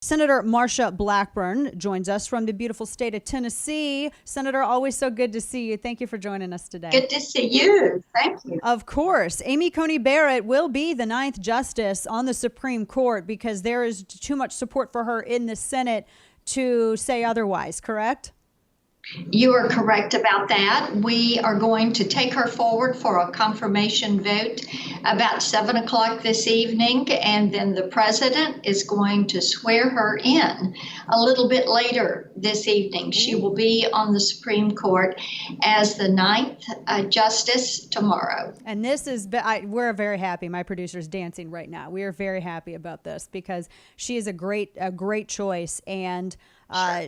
Senator Marsha Blackburn joins us from the beautiful state of Tennessee. Senator, always so good to see you. Thank you for joining us today. Good to see you. Thank you. Of course. Amy Coney Barrett will be the 9th justice on the Supreme Court because there is too much support for her in the Senate to say otherwise, correct? You are correct about that. We are going to take her forward for a confirmation vote about 7 o'clock this evening, and then the president is going to swear her in a little bit later this evening. She will be on the Supreme Court as the 9th justice tomorrow. And this is, we're very happy. My producer's dancing right now. We are very happy about this because she is a great choice. And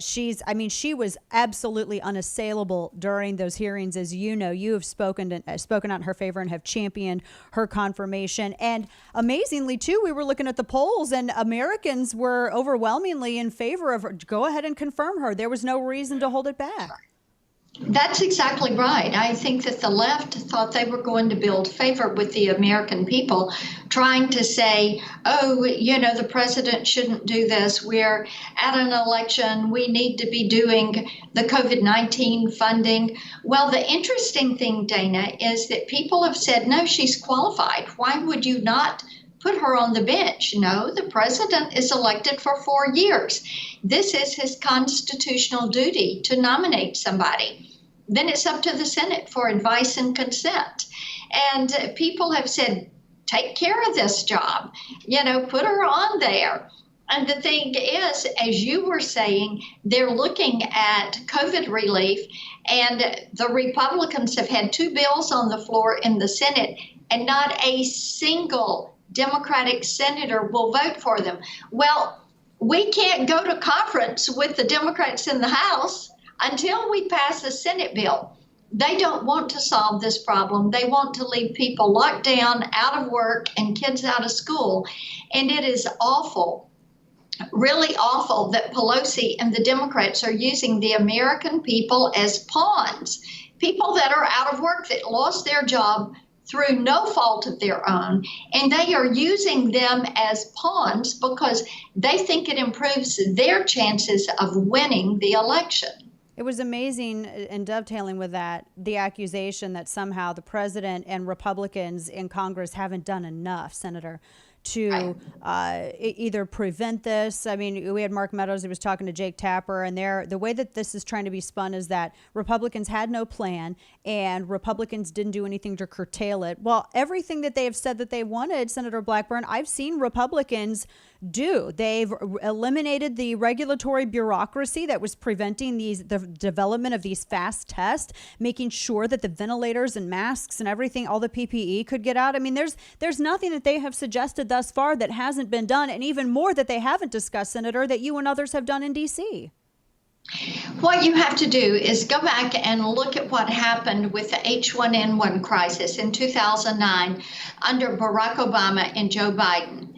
she was absolutely unassailable during those hearings. As you know, you have spoken out in her favor and have championed her confirmation. And amazingly, too, we were looking at the polls and Americans were overwhelmingly in favor of her. Go ahead and confirm her. There was no reason to hold it back. That's exactly right. I think that the left thought they were going to build favor with the American people, trying to say, oh, the president shouldn't do this. We're at an election. We need to be doing the COVID-19 funding. Well, the interesting thing, Dana, is that people have said, no, she's qualified. Why would you not put her on the bench? No, the president is elected for 4 years. This is his constitutional duty to nominate somebody. Then it's up to the Senate for advice and consent. And people have said, take care of this job, put her on there. And the thing is, as you were saying, they're looking at COVID relief, and the Republicans have had 2 bills on the floor in the Senate, and not a single Democratic senator will vote for them. Well, we can't go to conference with the Democrats in the House until we pass a Senate bill. They don't want to solve this problem. They want to leave people locked down, out of work, and kids out of school. And it is awful, really awful, that Pelosi and the Democrats are using the American people as pawns, people that are out of work, that lost their job through no fault of their own, and they are using them as pawns because they think it improves their chances of winning the election. It was amazing, and dovetailing with that, the accusation that somehow the president and Republicans in Congress haven't done enough, Senator, to either prevent this. I mean, we had Mark Meadows who was talking to Jake Tapper, and the way that this is trying to be spun is that Republicans had no plan and Republicans didn't do anything to curtail it. Well, everything that they have said that they wanted, Senator Blackburn, I've seen Republicans do. They've eliminated the regulatory bureaucracy that was preventing the development of these fast tests, making sure that the ventilators and masks and everything, all the PPE could get out. I mean, there's nothing that they have suggested thus far that hasn't been done, and even more that they haven't discussed, Senator, that you and others have done in D.C. What you have to do is go back and look at what happened with the H1N1 crisis in 2009 under Barack Obama and Joe Biden.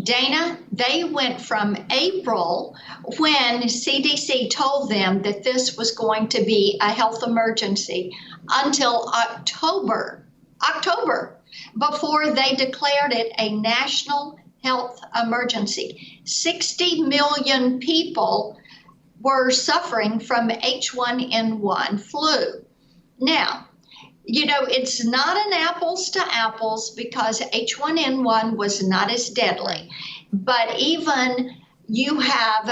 Dana, they went from April, when CDC told them that this was going to be a health emergency, until October, before they declared it a national health emergency. 60 million people were suffering from H1N1 flu. Now, it's not an apples to apples because H1N1 was not as deadly. But even you have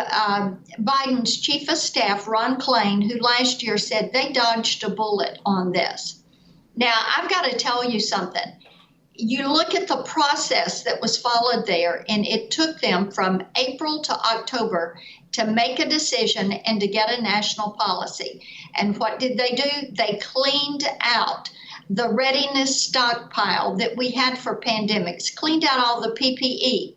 Biden's chief of staff, Ron Klain, who last year said they dodged a bullet on this. Now, I've got to tell you something. You look at the process that was followed there, and it took them from April to October to make a decision and to get a national policy. And what did they do? They cleaned out the readiness stockpile that we had for pandemics, cleaned out all the PPE.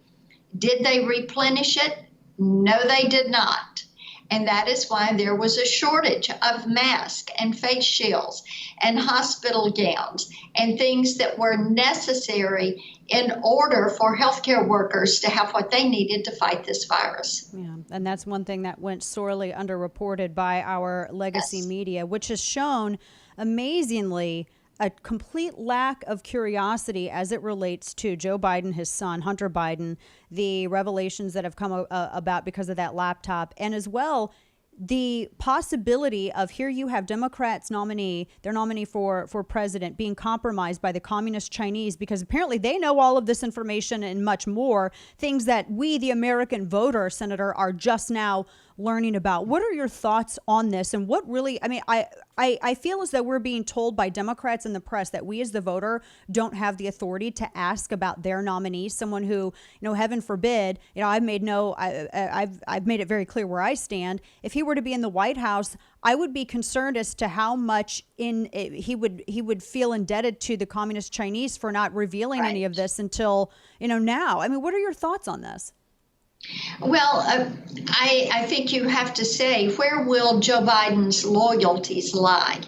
Did they replenish it? No, they did not. And that is why there was a shortage of masks and face shields and hospital gowns and things that were necessary in order for healthcare workers to have what they needed to fight this virus. Yeah, and that's one thing that went sorely underreported by our legacy media, which has shown amazingly a complete lack of curiosity as it relates to Joe Biden, his son, Hunter Biden, the revelations that have come about because of that laptop, and as well the possibility of here you have Democrats their nominee for president being compromised by the communist Chinese because apparently they know all of this information and much more, things that we, the American voter, Senator, are just now learning about. What are your thoughts on this? And what really, I feel as though we're being told by Democrats in the press that we as the voter don't have the authority to ask about their nominee, someone who, heaven forbid, I've made it very clear where I stand. If he were to be in the White House, I would be concerned as to how much he would feel indebted to the communist Chinese for not revealing any of this until, now. What are your thoughts on this? Well, I think you have to say, where will Joe Biden's loyalties lie?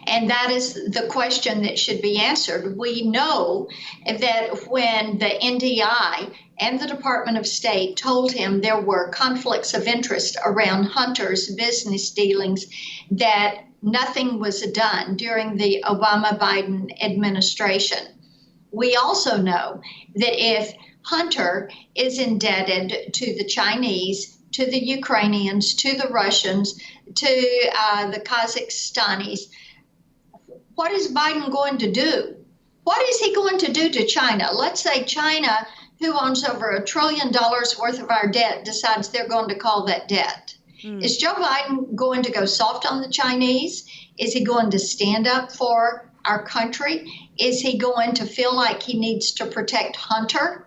And that is the question that should be answered. We know that when the NDI and the Department of State told him there were conflicts of interest around Hunter's business dealings, that nothing was done during the Obama-Biden administration. We also know that if Hunter is indebted to the Chinese, to the Ukrainians, to the Russians, to the Kazakhstanis, what is Biden going to do? What is he going to do to China? Let's say China, who owns over $1 trillion worth of our debt, decides they're going to call that debt. Is Joe Biden going to go soft on the Chinese? Is he going to stand up for our country? Is he going to feel like he needs to protect Hunter?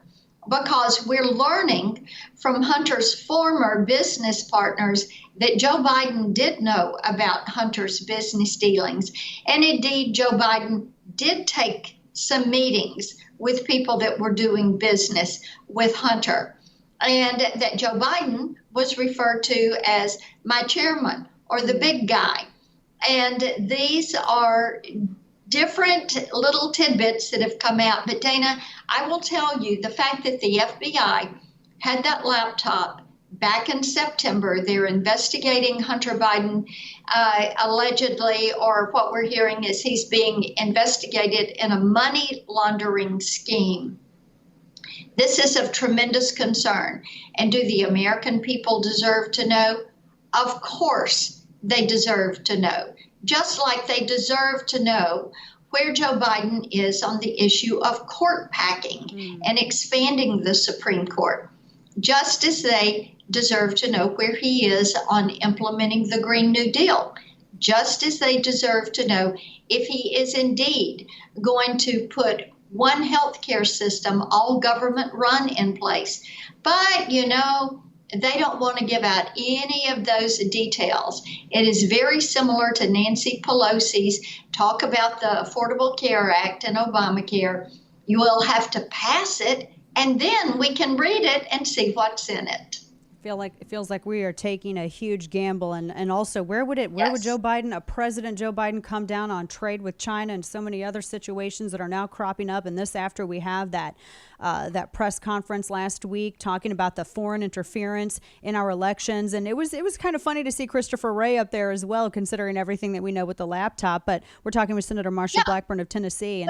Because we're learning from Hunter's former business partners that Joe Biden did know about Hunter's business dealings. And indeed, Joe Biden did take some meetings with people that were doing business with Hunter. And that Joe Biden was referred to as my chairman or the big guy. And these are different little tidbits that have come out. But Dana, I will tell you, the fact that the FBI had that laptop back in September, they're investigating Hunter Biden allegedly, or what we're hearing is he's being investigated in a money laundering scheme. This is of tremendous concern. And do the American people deserve to know? Of course they deserve to know. Just like they deserve to know where Joe Biden is on the issue of court packing and expanding the Supreme Court, just as they deserve to know where he is on implementing the Green New Deal, just as they deserve to know if he is indeed going to put one healthcare system, all government run, in place. But, they don't want to give out any of those details. It is very similar to Nancy Pelosi's talk about the Affordable Care Act and Obamacare. You will have to pass it, and then we can read it and see what's in it. It feels like we are taking a huge gamble, and also where would President Joe Biden come down on trade with China and so many other situations that are now cropping up, and this after we have that press conference last week talking about the foreign interference in our elections. And it was kind of funny to see Christopher Wray up there as well, considering everything that we know with the laptop. But we're talking with Senator Marsha Blackburn of Tennessee.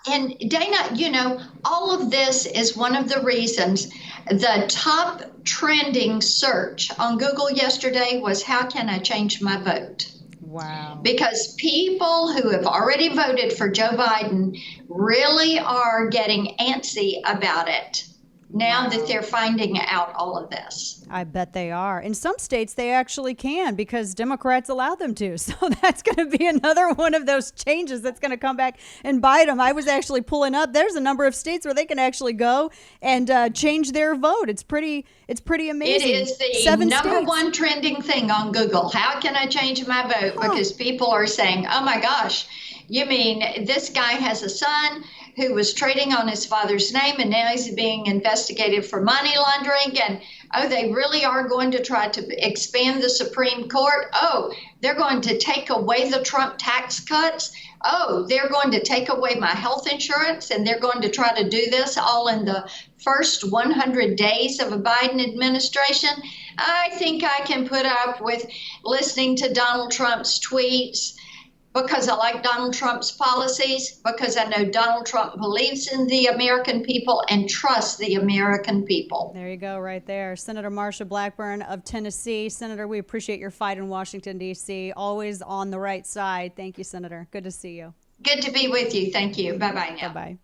And Dana, all of this is one of the reasons the top trending search on Google yesterday was, how can I change my vote? Wow. Because people who have already voted for Joe Biden really are getting antsy about it now that they're finding out all of this. I bet they are. In some states, they actually can because Democrats allow them to. So that's going to be another one of those changes that's going to come back and bite them. I was actually pulling up. There's a number of states where they can actually go and change their vote. It's pretty amazing. It is the number one trending thing on Google. How can I change my vote? Because people are saying, oh my gosh, you mean this guy has a son who was trading on his father's name, and now he's being investigated for money laundering. And, they really are going to try to expand the Supreme Court. They're going to take away the Trump tax cuts. They're going to take away my health insurance, and they're going to try to do this all in the first 100 days of a Biden administration. I think I can put up with listening to Donald Trump's tweets because I like Donald Trump's policies, because I know Donald Trump believes in the American people and trusts the American people. There you go, right there. Senator Marsha Blackburn of Tennessee. Senator, we appreciate your fight in Washington, D.C. Always on the right side. Thank you, Senator. Good to see you. Good to be with you. Thank you. Bye-bye now. Bye-bye.